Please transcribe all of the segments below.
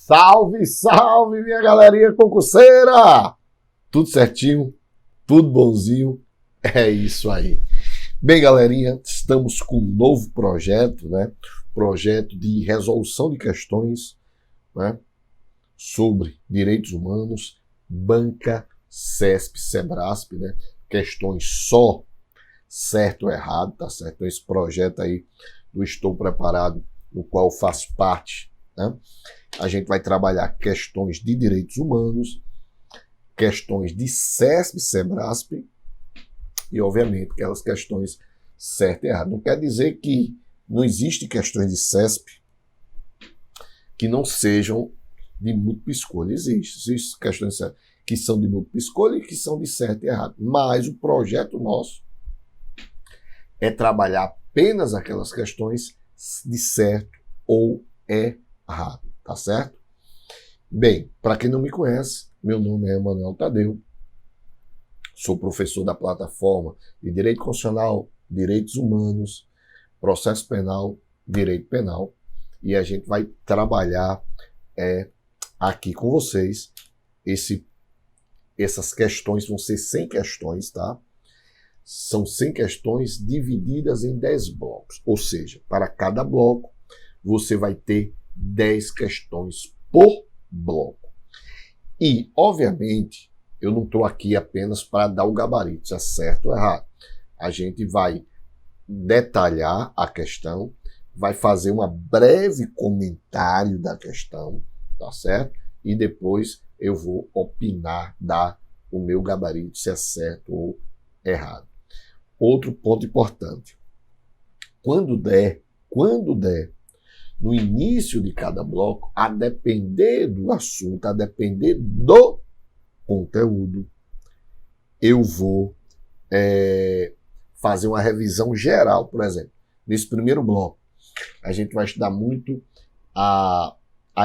Salve, salve, minha galerinha concurseira! Tudo certinho? Tudo bonzinho? É isso aí. Bem, galerinha, estamos com um novo projeto, né? Projeto de resolução de questões, né? Sobre direitos humanos, banca CESP, SEBRASP, né? Questões só certo ou errado, tá certo? Então, esse projeto aí do Estou Preparado, no qual faço parte, né? A gente vai trabalhar questões de direitos humanos, questões de CESP, SEBRASP e, obviamente, aquelas questões certo e errado. Não quer dizer que não existem questões de CESP que não sejam de múltipla escolha. Existem questões que são de múltipla escolha e que são de certo e errado. Mas o projeto nosso é trabalhar apenas aquelas questões de certo ou errado, tá certo? Bem, para quem não me conhece, meu nome é Emanuel Tadeu, sou professor da plataforma de Direito Constitucional, Direitos Humanos, Processo Penal, Direito Penal, e a gente vai trabalhar aqui com vocês. Essas questões vão ser 100 questões, tá? São 100 questões divididas em 10 blocos, ou seja, para cada bloco você vai ter 10 questões por bloco. E, obviamente, eu não estou aqui apenas para dar o gabarito, se é certo ou errado. A gente vai detalhar a questão, vai fazer um breve comentário da questão, tá certo? E depois eu vou opinar, dar o meu gabarito, se é certo ou errado. Outro ponto importante. Quando der, no início de cada bloco, a depender do assunto, a depender do conteúdo, eu vou fazer uma revisão geral. Por exemplo, nesse primeiro bloco, a gente vai estudar muito a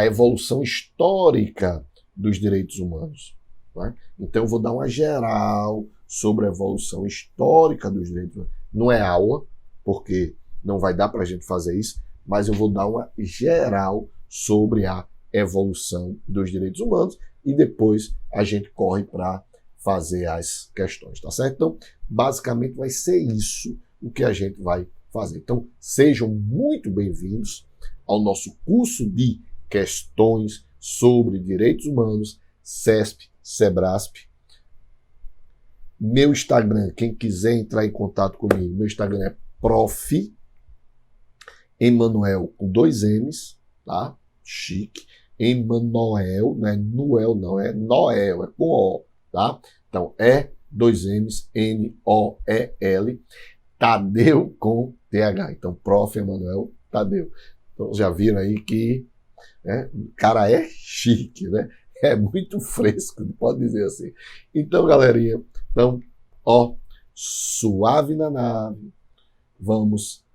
evolução histórica dos direitos humanos. Né? Então, eu vou dar uma geral sobre a evolução histórica dos direitos humanos. Não é aula, porque não vai dar para a gente fazer isso, mas eu vou dar uma geral sobre a evolução dos direitos humanos e depois a gente corre para fazer as questões, tá certo? Então, basicamente vai ser isso o que a gente vai fazer. Então, sejam muito bem-vindos ao nosso curso de questões sobre direitos humanos, CESP, SEBRASP. Meu Instagram, quem quiser entrar em contato comigo, meu Instagram é Prof. Emanuel com 2 M's, tá? Chique. Emanuel, não é Noel, não, é Noel, é com O, tá? Então, 2 M's, N-O-E-L, Tadeu com TH. Então, Prof. Emanuel Tadeu. Então, já viram aí que o cara é chique, né? É muito fresco, pode dizer assim. Então, galerinha, suave na nave, vamos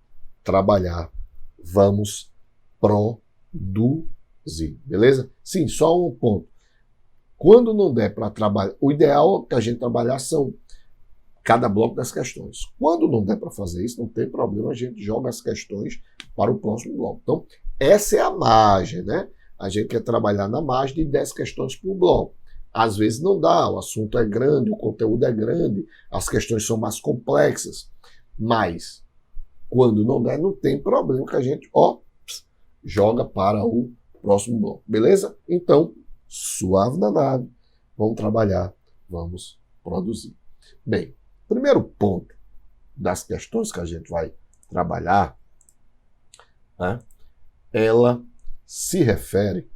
trabalhar, vamos produzir, beleza? Sim, só um ponto. Quando não der para trabalhar, o ideal é que a gente trabalhar são cada bloco das questões. Quando não der para fazer isso, não tem problema, a gente joga as questões para o próximo bloco. Então, essa é a margem, né? A gente quer trabalhar na margem de 10 questões por bloco. Às vezes não dá, o assunto é grande, o conteúdo é grande, as questões são mais complexas, mas quando não der, não tem problema que a gente joga para o próximo bloco, beleza? Então, suave na nave, vamos trabalhar, vamos produzir. Bem, primeiro ponto das questões que a gente vai trabalhar, né, ela se refere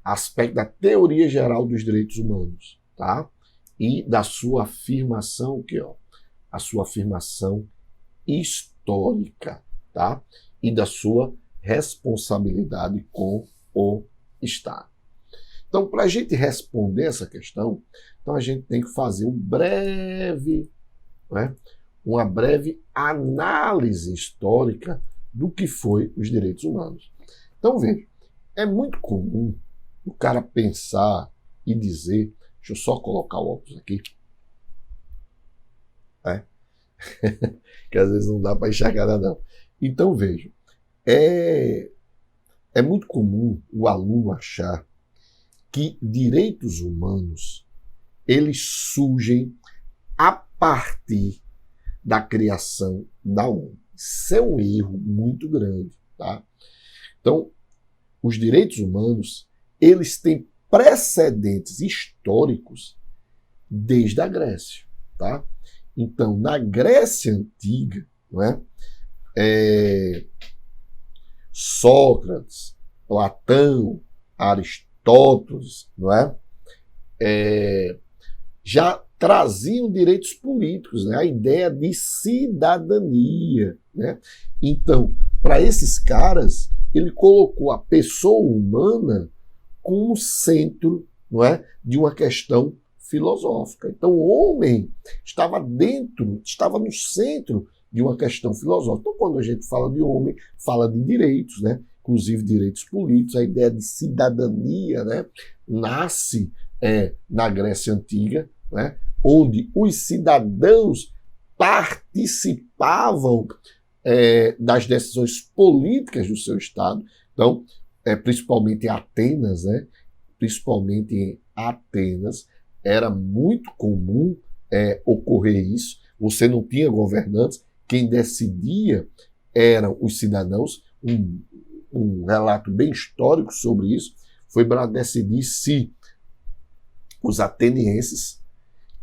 aspecto da teoria geral dos direitos humanos, tá? E da sua afirmação, a sua afirmação histórica, tá? E da sua responsabilidade com o Estado. Então, para a gente responder essa questão, então a gente tem que fazer uma breve análise histórica do que foi os direitos humanos. Então, veja, é muito comum o cara pensar e dizer, deixa eu só colocar o óculos aqui, que às vezes não dá para enxergar nada não. Então, veja, é muito comum o aluno achar que direitos humanos eles surgem a partir da criação da ONU. Isso é um erro muito grande, tá? Então, os direitos humanos, eles têm precedentes históricos desde a Grécia, tá? Então, na Grécia Antiga, não é? Sócrates, Platão, Aristóteles, não é? Já traziam direitos políticos, né? A ideia de cidadania, né? Então, para esses caras, ele colocou a pessoa humana como centro, não é, de uma questão filosófica. Então, o homem estava no centro de uma questão filosófica. Então, quando a gente fala de homem, fala de direitos, né? Inclusive direitos políticos, a ideia de cidadania, né? Nasce na Grécia Antiga, né? Onde os cidadãos participavam das decisões políticas do seu Estado. Então, principalmente em Atenas, né? Principalmente em Atenas, era muito comum ocorrer isso. Você não tinha governantes, quem decidia eram os cidadãos. Um relato bem histórico sobre isso foi para decidir se os atenienses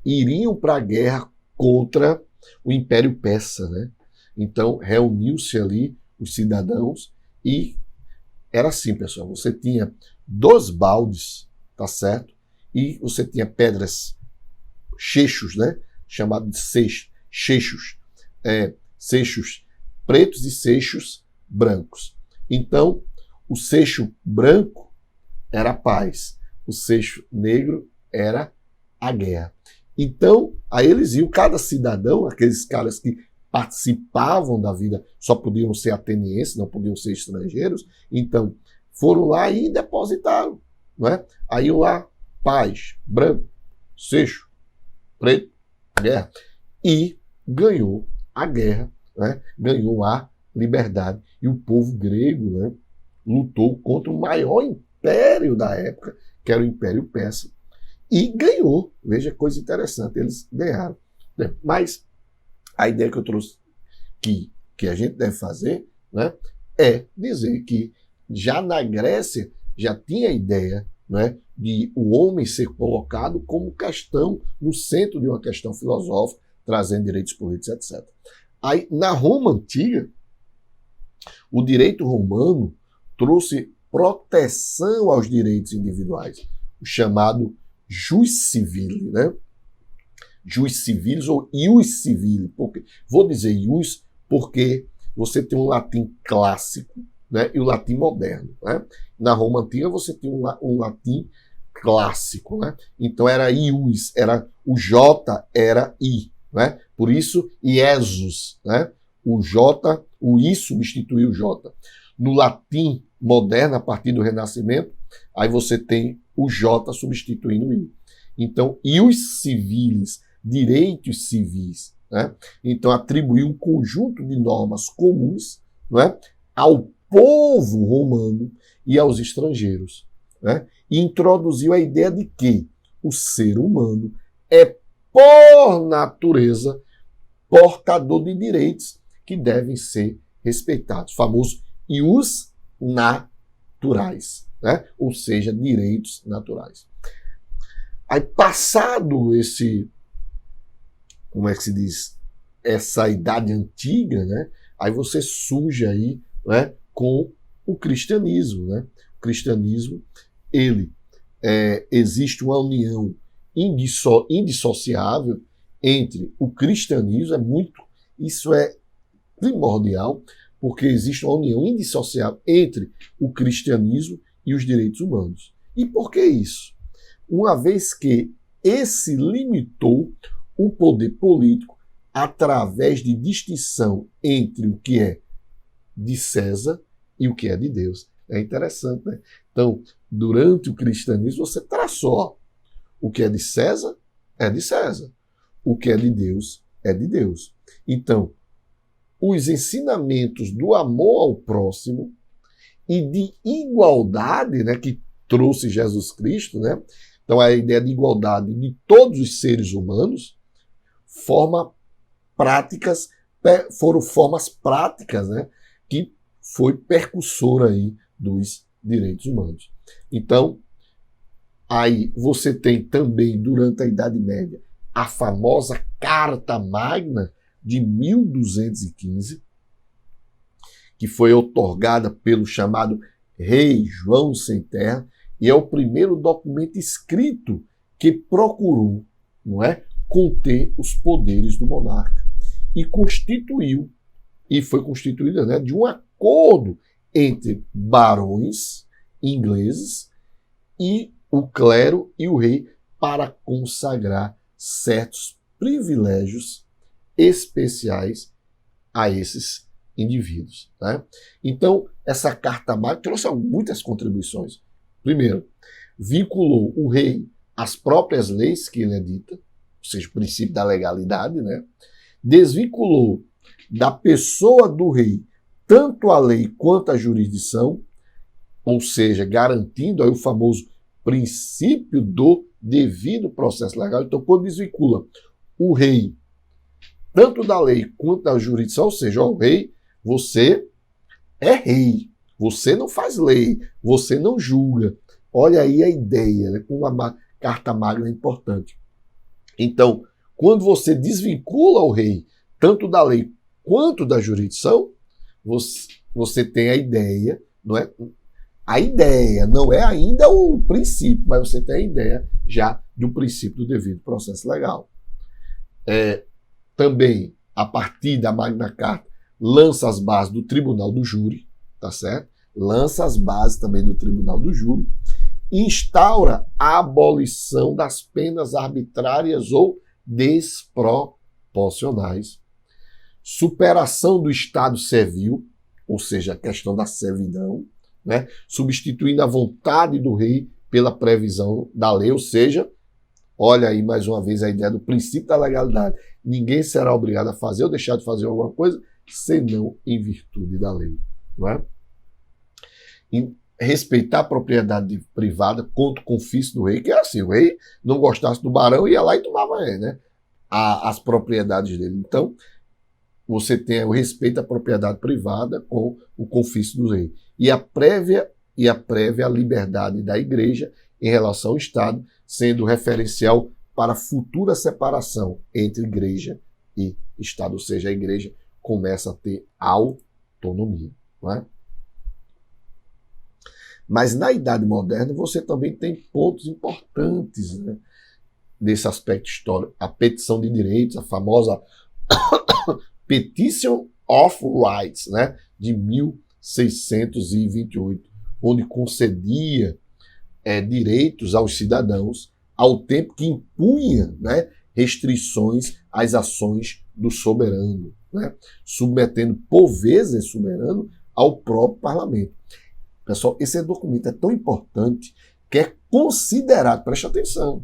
iriam para a guerra contra o Império Persa, né? Então, reuniu-se ali os cidadãos e era assim, pessoal, você tinha 2 baldes, tá certo? E você tinha pedras, seixos, né? Chamado de seixos. Seixos pretos e seixos brancos. Então, o seixo branco era a paz, o seixo negro era a guerra. Então, aí eles iam, cada cidadão, aqueles caras que participavam da vida, só podiam ser atenienses, não podiam ser estrangeiros, então foram lá e depositaram, não é? Aí lá, paz, branco, seixo, preto, guerra, e ganhou a guerra, né? Ganhou a liberdade. E o povo grego, né, lutou contra o maior império da época, que era o Império Persa, e ganhou. Veja que coisa interessante, eles ganharam. Mas a ideia que eu trouxe que a gente deve fazer, né, é dizer que já na Grécia já tinha a ideia, né, de o homem ser colocado como questão no centro de uma questão filosófica, trazendo direitos políticos, etc. Aí, na Roma Antiga, o direito romano trouxe proteção aos direitos individuais, o chamado jus civile, né? Jus civilis ou ius civile. Vou dizer ius porque você tem um latim clássico, né, e o latim moderno, né? Na Roma Antiga você tem um latim clássico, né? Então era ius, era o J era I, né? Por isso iesus, né? O J, o I substituiu o J. No latim moderno, a partir do Renascimento, aí você tem o J substituindo o I. Então, ius civilis, direitos civis, né? Então atribuiu um conjunto de normas comuns, né, ao povo romano e aos estrangeiros, né? E introduziu a ideia de que o ser humano é, por natureza, portador de direitos que devem ser respeitados. O famoso ius naturais, né? Ou seja, direitos naturais. Aí, passado esse, como é que se diz, essa idade antiga, né? Aí você surge aí, né, com o cristianismo, né? O cristianismo, ele existe uma união indissociável entre o cristianismo, isso é primordial, porque existe uma união indissociável entre o cristianismo e os direitos humanos. E por que isso? Uma vez que esse limitou o poder político através de distinção entre o que é de César e o que é de Deus. É interessante, né? Então, durante o cristianismo, você traçou o que é de César, o que é de Deus, é de Deus. Então, os ensinamentos do amor ao próximo e de igualdade, né, que trouxe Jesus Cristo, né? Então a ideia de igualdade de todos os seres humanos foram formas práticas, né, que foi percussora aí dos direitos humanos. Então, aí você tem também, durante a Idade Média, a famosa Carta Magna de 1215, que foi outorgada pelo chamado Rei João Sem Terra, e é o primeiro documento escrito que procurou, não é, conter os poderes do monarca. E foi constituída, né, de um acordo entre barões ingleses e o clero e o rei para consagrar certos privilégios especiais a esses indivíduos, né? Então, essa Carta Magna trouxe muitas contribuições. Primeiro, vinculou o rei às próprias leis que ele edita, ou seja, o princípio da legalidade, né? Desvinculou da pessoa do rei tanto a lei quanto a jurisdição, ou seja, garantindo aí o famoso princípio do devido processo legal. Então, quando desvincula o rei tanto da lei quanto da jurisdição, ou seja, o rei, você é rei, você não faz lei, você não julga. Olha aí a ideia, né, como a Carta Magna é importante. Então, quando você desvincula o rei tanto da lei quanto da jurisdição, você tem a ideia, não é? A ideia não é ainda o princípio, mas você tem a ideia já do princípio do devido processo legal. Também, a partir da Magna Carta, lança as bases do Tribunal do Júri, tá certo? Lança as bases também do Tribunal do Júri, instaura a abolição das penas arbitrárias ou desproporcionais, superação do Estado servil, ou seja, a questão da servidão, né? Substituindo a vontade do rei pela previsão da lei, ou seja, olha aí mais uma vez a ideia do princípio da legalidade. Ninguém será obrigado a fazer ou deixar de fazer alguma coisa, senão em virtude da lei, não é? E respeitar a propriedade privada contra o confisco do rei, que é assim, o rei não gostasse do barão, ia lá e tomava, né, as propriedades dele. Então, você tem o respeito à propriedade privada com o confisco do rei. E a prévia liberdade da igreja em relação ao Estado, sendo referencial para a futura separação entre igreja e Estado, ou seja, a igreja começa a ter autonomia, não é? Mas na Idade Moderna você também tem pontos importantes, né, desse aspecto histórico. A petição de direitos, a famosa Petition of Rights, né, de 1628, onde concedia direitos aos cidadãos, ao tempo que impunha, né, restrições às ações do soberano, né, submetendo por vezes esse soberano ao próprio parlamento. Pessoal, esse documento é tão importante que é considerado, preste atenção,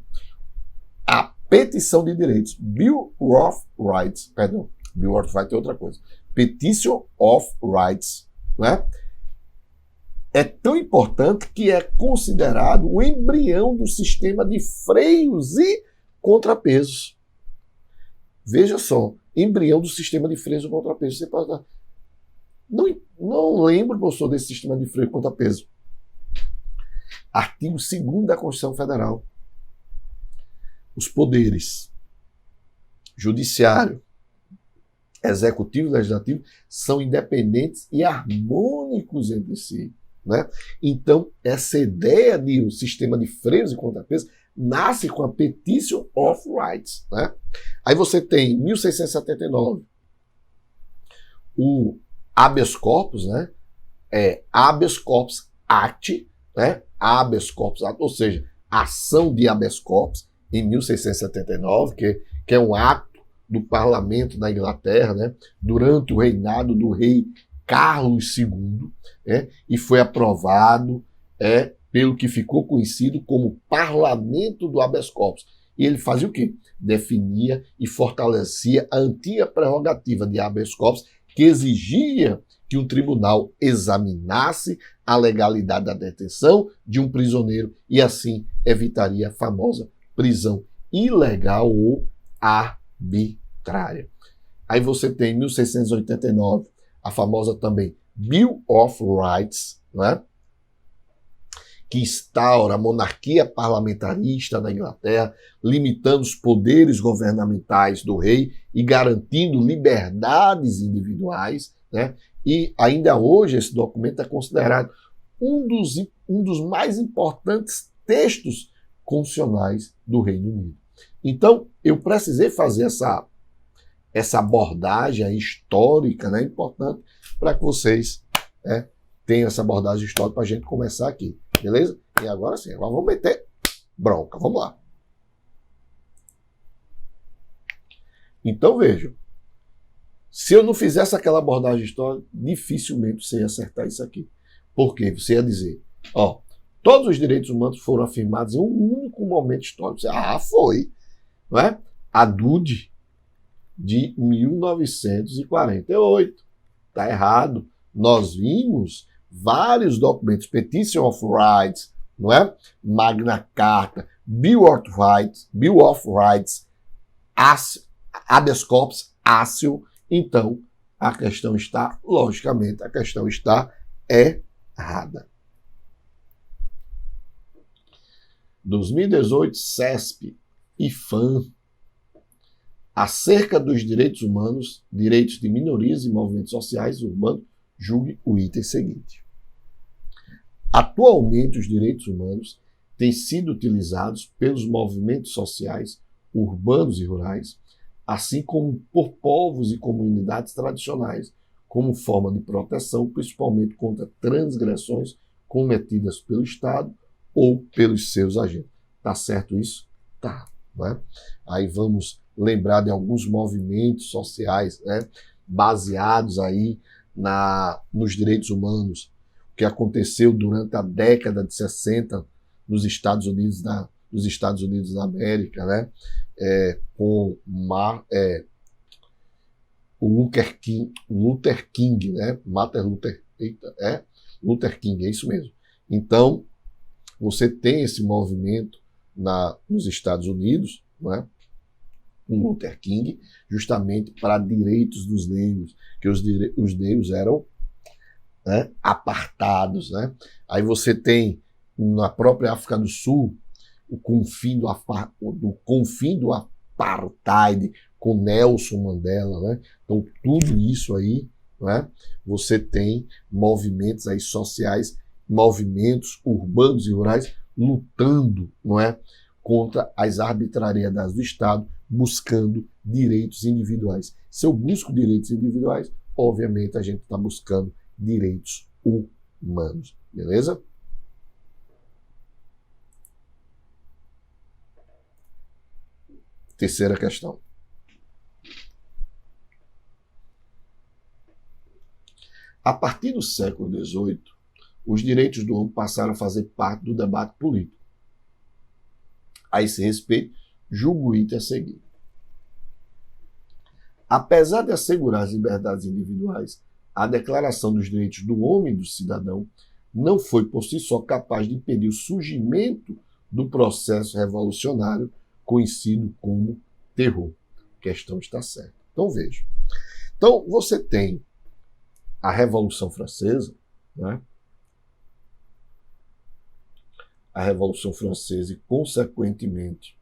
a petição de direitos, Bill of Rights, é outra coisa, Petition of Rights, né? É tão importante que é considerado o embrião do sistema de freios e contrapesos. Veja só, embrião do sistema de freios e contrapesos. Você pode dar. Não lembro, professor, desse sistema de freio e contrapeso. Artigo 2º da Constituição Federal. Os poderes judiciário, executivo e legislativo são independentes e harmônicos entre si, né? Então, essa ideia de um sistema de freios e contrapesos nasce com a Petition of Rights, né? Aí você tem, em 1679, o Habeas Corpus, né? Habeas Corpus Act, né? Habeas Corpus Act, ou seja, ação de habeas corpus, em 1679, que é um ato do parlamento da Inglaterra, né, durante o reinado do rei Carlos II, né, e foi aprovado pelo que ficou conhecido como Parlamento do Habeas Corpus. E ele fazia o quê? Definia e fortalecia a antiga prerrogativa de habeas corpus, que exigia que um tribunal examinasse a legalidade da detenção de um prisioneiro e assim evitaria a famosa prisão ilegal ou arbitrária. Aí você tem em 1689 a famosa também Bill of Rights, não é? Que instaura a monarquia parlamentarista da Inglaterra, limitando os poderes governamentais do rei e garantindo liberdades individuais, né? E ainda hoje esse documento é considerado um dos mais importantes textos constitucionais do Reino Unido. Então, eu precisei fazer essa abordagem histórica, né, importante, para que vocês tenham essa abordagem histórica para a gente começar aqui. Beleza? E agora sim, agora vamos meter bronca. Vamos lá. Então vejam, se eu não fizesse aquela abordagem histórica, dificilmente você ia acertar isso aqui. Por quê? Você ia dizer, ó, todos os direitos humanos foram afirmados em um único momento histórico. Você, foi. Não é? A DUD de 1948. Está errado. Nós vimos vários documentos, Petition of Rights, não é? Magna Carta, Bill of Rights, Habeas Corpus, ACIO. Então, a questão está, logicamente, a questão está errada. 2018, CESP e FAM, acerca dos direitos humanos, direitos de minorias e movimentos sociais urbanos, julgue o item seguinte. Atualmente, os direitos humanos têm sido utilizados pelos movimentos sociais urbanos e rurais, assim como por povos e comunidades tradicionais, como forma de proteção, principalmente contra transgressões cometidas pelo Estado ou pelos seus agentes. Tá certo isso? Tá. Não é? Aí vamos lembrar de alguns movimentos sociais, né, baseados aí nos direitos humanos, o que aconteceu durante a década de 60 nos Estados Unidos da América, né, com o Luther King, né, Luther King, é isso mesmo. Então, você tem esse movimento nos Estados Unidos, não é? Com Luther King, justamente para direitos dos negros, que os negros eram, né, apartados, né? Aí você tem na própria África do Sul o confim do apartheid com Nelson Mandela, né? Então tudo isso aí, né? Você tem movimentos aí sociais, movimentos urbanos e rurais lutando, não é, contra as arbitrariedades do Estado, buscando direitos individuais. Se eu busco direitos individuais, obviamente a gente está buscando direitos humanos. Beleza? Terceira questão. A partir do século XVIII, os direitos do homem passaram a fazer parte do debate político. A esse respeito, julgo o item a seguir. Apesar de assegurar as liberdades individuais, a Declaração dos Direitos do Homem e do Cidadão não foi por si só capaz de impedir o surgimento do processo revolucionário conhecido como terror. A questão está certa. Então veja. Então você tem a Revolução Francesa, né? A Revolução Francesa e, consequentemente,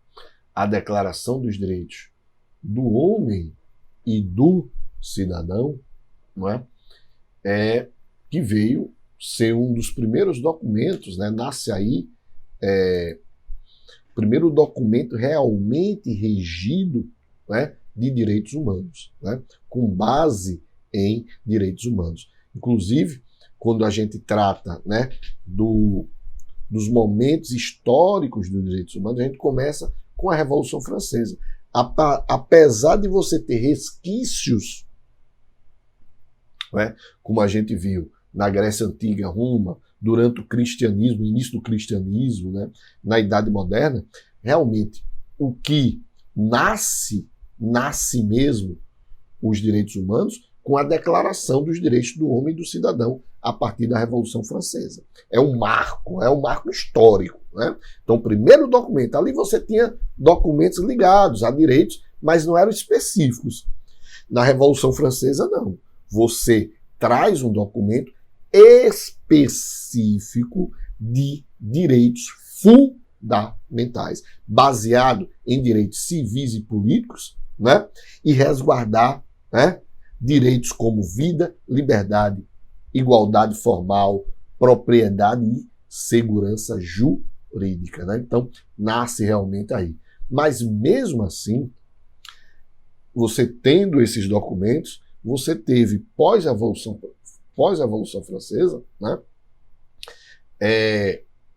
a Declaração dos Direitos do Homem e do Cidadão, não é? Que veio ser um dos primeiros documentos, né? Nasce aí o primeiro documento realmente regido, né, de direitos humanos, né? Com base em direitos humanos. Inclusive, quando a gente trata, né, dos momentos históricos dos direitos humanos, a gente começa com a Revolução Francesa. Apesar de você ter resquícios, né, como a gente viu na Grécia Antiga, Roma, durante o cristianismo, início do cristianismo, né, na Idade Moderna, realmente o que nasce mesmo os direitos humanos com a Declaração dos Direitos do Homem e do Cidadão a partir da Revolução Francesa. É um marco histórico, né? Então, o primeiro documento, ali você tinha documentos ligados a direitos, mas não eram específicos. Na Revolução Francesa, não. Você traz um documento específico de direitos fundamentais, baseado em direitos civis e políticos, né? E resguardar, né, direitos como vida, liberdade, igualdade formal, propriedade e segurança jurídica, né? Então, nasce realmente aí. Mas mesmo assim, você tendo esses documentos, você teve pós a Revolução Francesa, né,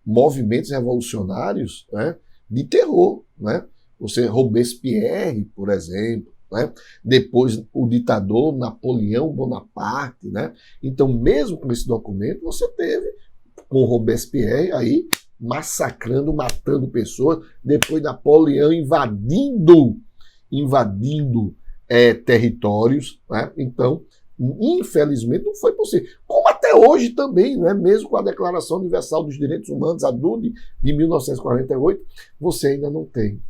movimentos revolucionários, né, de terror, né? Você Robespierre, por exemplo, né? Depois o ditador Napoleão Bonaparte, né? Então, mesmo com esse documento, você teve com Robespierre aí massacrando, matando pessoas, depois Napoleão invadindo territórios, né? Então, infelizmente, não foi possível. Como até hoje também, né? Mesmo com a Declaração Universal dos Direitos Humanos, a DUD, de 1948, você ainda não tem,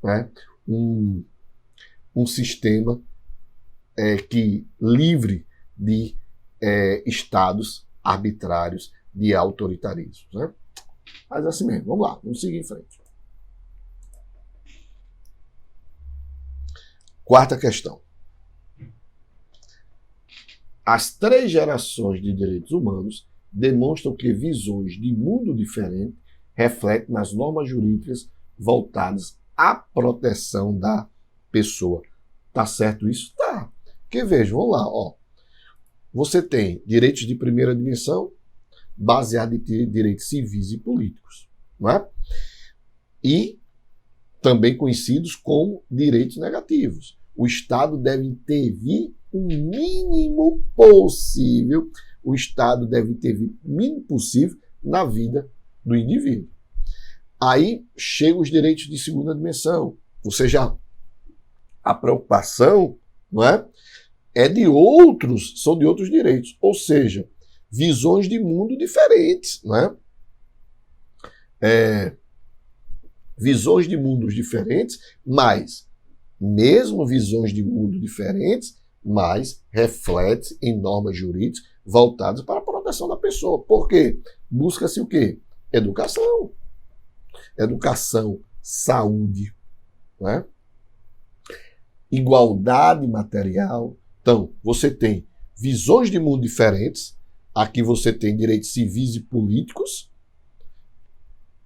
né, um sistema que livre de estados arbitrários, de autoritarismo, né? Mas assim mesmo, vamos lá, vamos seguir em frente. Quarta questão. As 3 gerações de direitos humanos demonstram que visões de mundo diferente refletem nas normas jurídicas voltadas à proteção da pessoa. Tá certo isso? Tá. Porque veja, vamos lá, ó. Você tem direitos de primeira dimensão baseados em direitos civis e políticos, não é? E também conhecidos como direitos negativos. O Estado deve intervir o mínimo possível, o Estado deve intervir o mínimo possível na vida do indivíduo. Aí chegam os direitos de segunda dimensão, ou seja, a preocupação, não é? São de outros direitos, ou seja, visões de mundo diferentes, não é? Visões de mundos diferentes, mas mesmo visões de mundo diferentes, mas reflete em normas jurídicas voltadas para a proteção da pessoa. Por quê? Busca-se o quê? Educação. Educação, saúde, não é? Igualdade material. Então, você tem visões de mundo diferentes, aqui você tem direitos civis e políticos,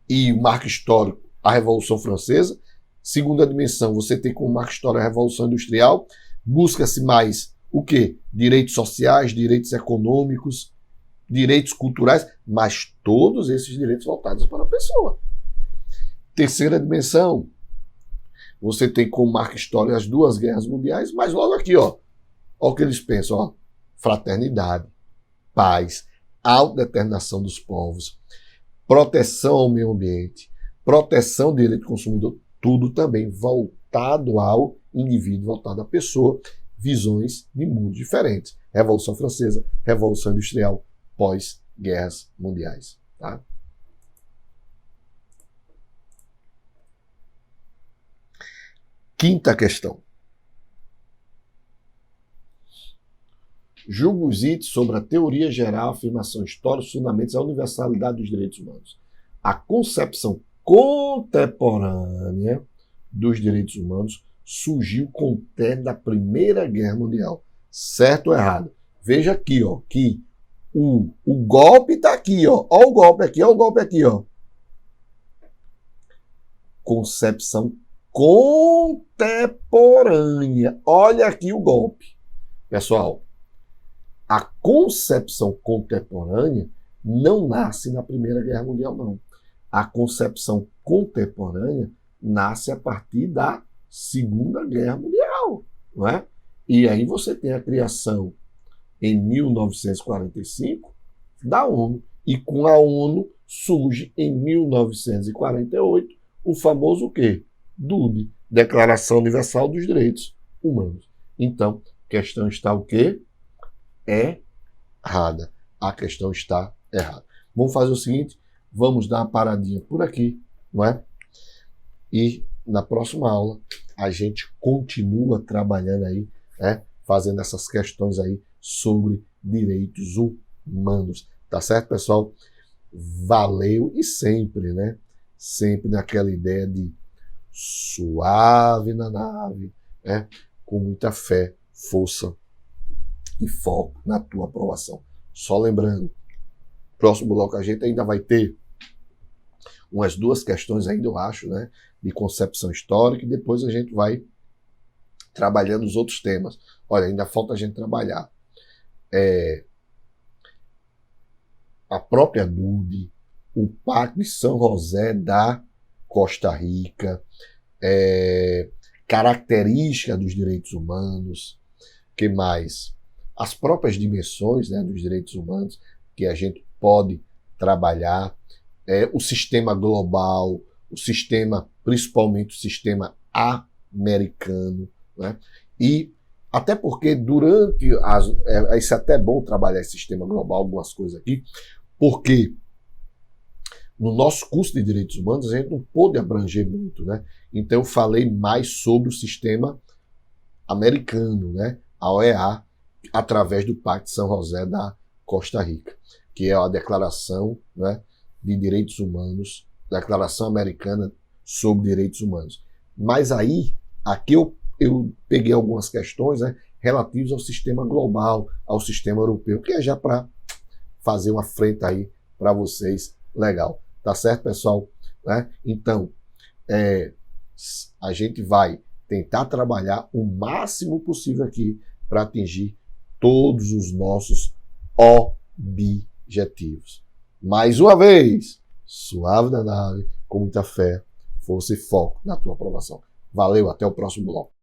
e o marco histórico, a Revolução Francesa. Segunda dimensão, você tem como marco histórico a Revolução Industrial. Busca-se mais o quê? Direitos sociais, direitos econômicos, direitos culturais, mas todos esses direitos voltados para a pessoa. Terceira dimensão, você tem como marco histórico as 2 guerras mundiais, mas logo aqui, ó o que eles pensam, ó, fraternidade, paz, autodeterminação dos povos, proteção ao meio ambiente, proteção do direito do consumidor, tudo também voltado ao indivíduo, voltado à pessoa, visões de mundos diferentes. Revolução Francesa, Revolução Industrial, pós-guerras mundiais. Tá? Quinta questão. Julga os itens sobre a teoria geral, afirmação histórica, os fundamentos da universalidade dos direitos humanos. A concepção contemporânea dos direitos humanos surgiu com o término da Primeira Guerra Mundial. Certo ou errado? Veja aqui, ó, que o golpe está aqui, ó. Ó o golpe aqui, ó o golpe aqui, ó. Concepção contemporânea. Olha aqui o golpe. Pessoal, a concepção contemporânea não nasce na Primeira Guerra Mundial, não. A concepção contemporânea nasce a partir da Segunda Guerra Mundial, não é? E aí você tem a criação, em 1945, da ONU. E com a ONU surge, em 1948, o famoso o quê? DUD, Declaração Universal dos Direitos Humanos. Então, questão está o quê? Errada. A questão está errada. Vamos fazer o seguinte, vamos dar uma paradinha por aqui, não é? E na próxima aula a gente continua trabalhando aí, né? Fazendo essas questões aí sobre direitos humanos. Tá certo, pessoal? Valeu e sempre, né? Sempre naquela ideia de suave na nave, né? Com muita fé, força e foco na tua aprovação. Só lembrando, próximo bloco a gente ainda vai ter umas 2 questões ainda, eu acho, né? De concepção histórica e depois a gente vai trabalhando os outros temas. Olha, ainda falta a gente trabalhar a própria DUD, o Pacto de São José da Costa Rica, características dos direitos humanos, que mais? As próprias dimensões, né, dos direitos humanos que a gente pode trabalhar, o sistema global, o sistema, principalmente o sistema americano, né? E até porque durante isso é até bom trabalhar esse sistema global, algumas coisas aqui, porque no nosso curso de direitos humanos a gente não pôde abranger muito, né? Então eu falei mais sobre o sistema americano, né? A OEA, através do Pacto de São José da Costa Rica, que é a Declaração, né, de Direitos Humanos, Declaração Americana sobre Direitos Humanos. Mas aí, aqui eu peguei algumas questões, né, relativas ao sistema global, ao sistema europeu, que é já para fazer uma frente aí para vocês legal. Tá certo, pessoal? Né? Então, a gente vai tentar trabalhar o máximo possível aqui para atingir todos os nossos objetivos. Mais uma vez, suave na nave, com muita fé, força e foco na tua aprovação. Valeu, até o próximo bloco.